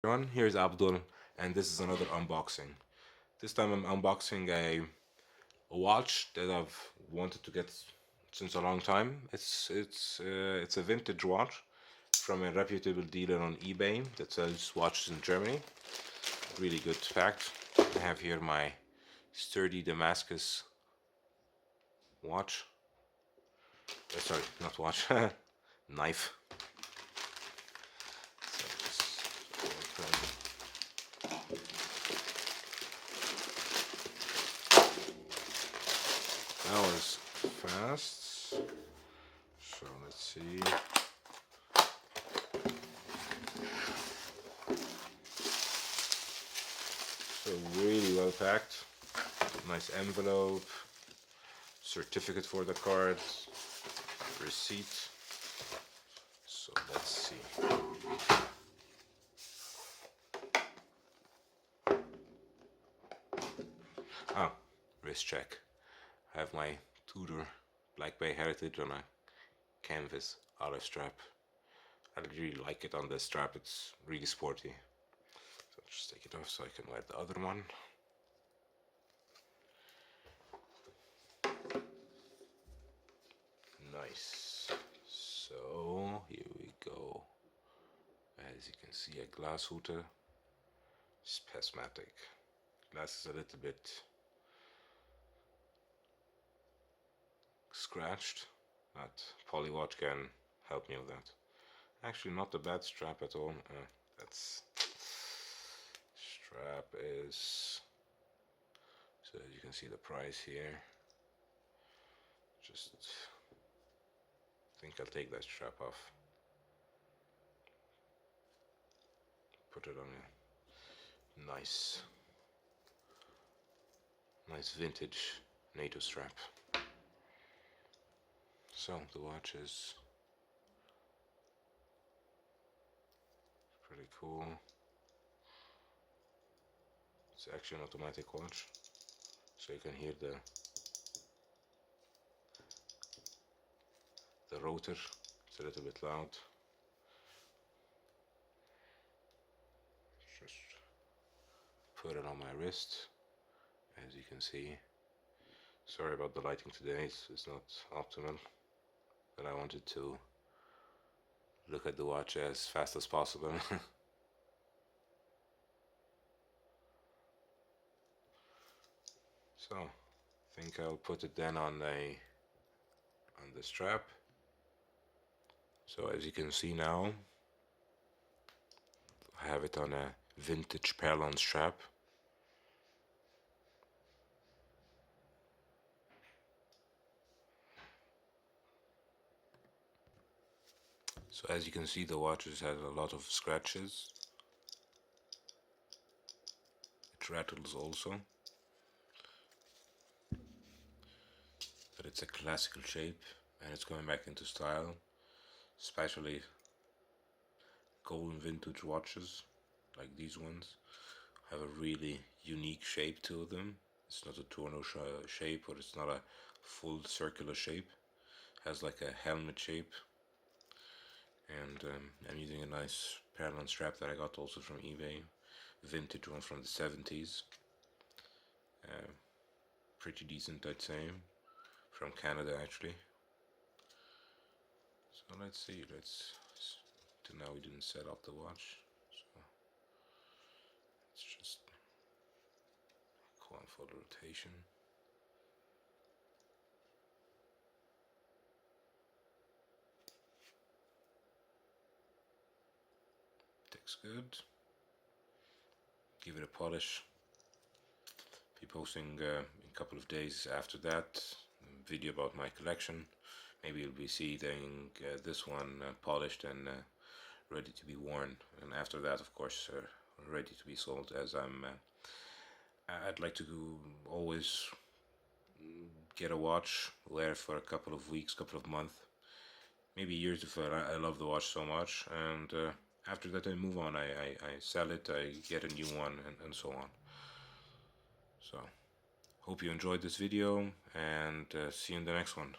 Everyone, here's Abdul, and this is another unboxing. This time I'm unboxing a watch that I've wanted to get since a long time. It's a vintage watch from a reputable dealer on eBay that sells watches in Germany. Really good fact. I have here my sturdy Damascus watch. Sorry, not watch, knife. So just open. That was fast. So let's see. So really well packed. Nice envelope. Certificate for the card. Receipt. So let's see. Ah, wrist check. I have my Tudor Black Bay Heritage on a canvas olive strap. I really like it on this strap, it's really sporty. So I'll just take it off so I can wear the other one. Nice. So here we go. As you can see, a Glashütte Spezimatic. Glass is a little bit scratched, but Polywatch can help me with that. Actually, not a bad strap at all. That's strap is, so as you can see the price here. Just think I'll take that strap off. Put it on a nice vintage NATO strap. So the watch is pretty cool. It's actually an automatic watch, so you can hear the rotor. It's a little bit loud. Just put it on my wrist, as you can see. Sorry about the lighting today, it's not optimal, but I wanted to look at the watch as fast as possible. So I think I'll put it then on the strap. So as you can see now, I have it on a vintage Perlon strap. So as you can see, the watch has a lot of scratches. It rattles also, but it's a classical shape and it's going back into style, especially golden vintage watches like these ones have a really unique shape to them. It's not a torno shape, or it's not a full circular shape. It has like a helmet shape. And I'm using a nice Perlon strap that I got also from eBay, vintage one from the 70s. Pretty decent, I'd say, from Canada actually. So let's see, till now we didn't set up the watch, so let's just go on for the rotation. Looks good. Give it a polish. Be posting in a couple of days after that a video about my collection. Maybe you'll be seeing this one polished and ready to be worn, and after that, of course, ready to be sold. As I'd like to always get a watch, wear it for a couple of weeks, couple of months, maybe years if I love the watch so much, and after that I move on. I sell it, I get a new one, and so on. So hope you enjoyed this video, and see you in the next one.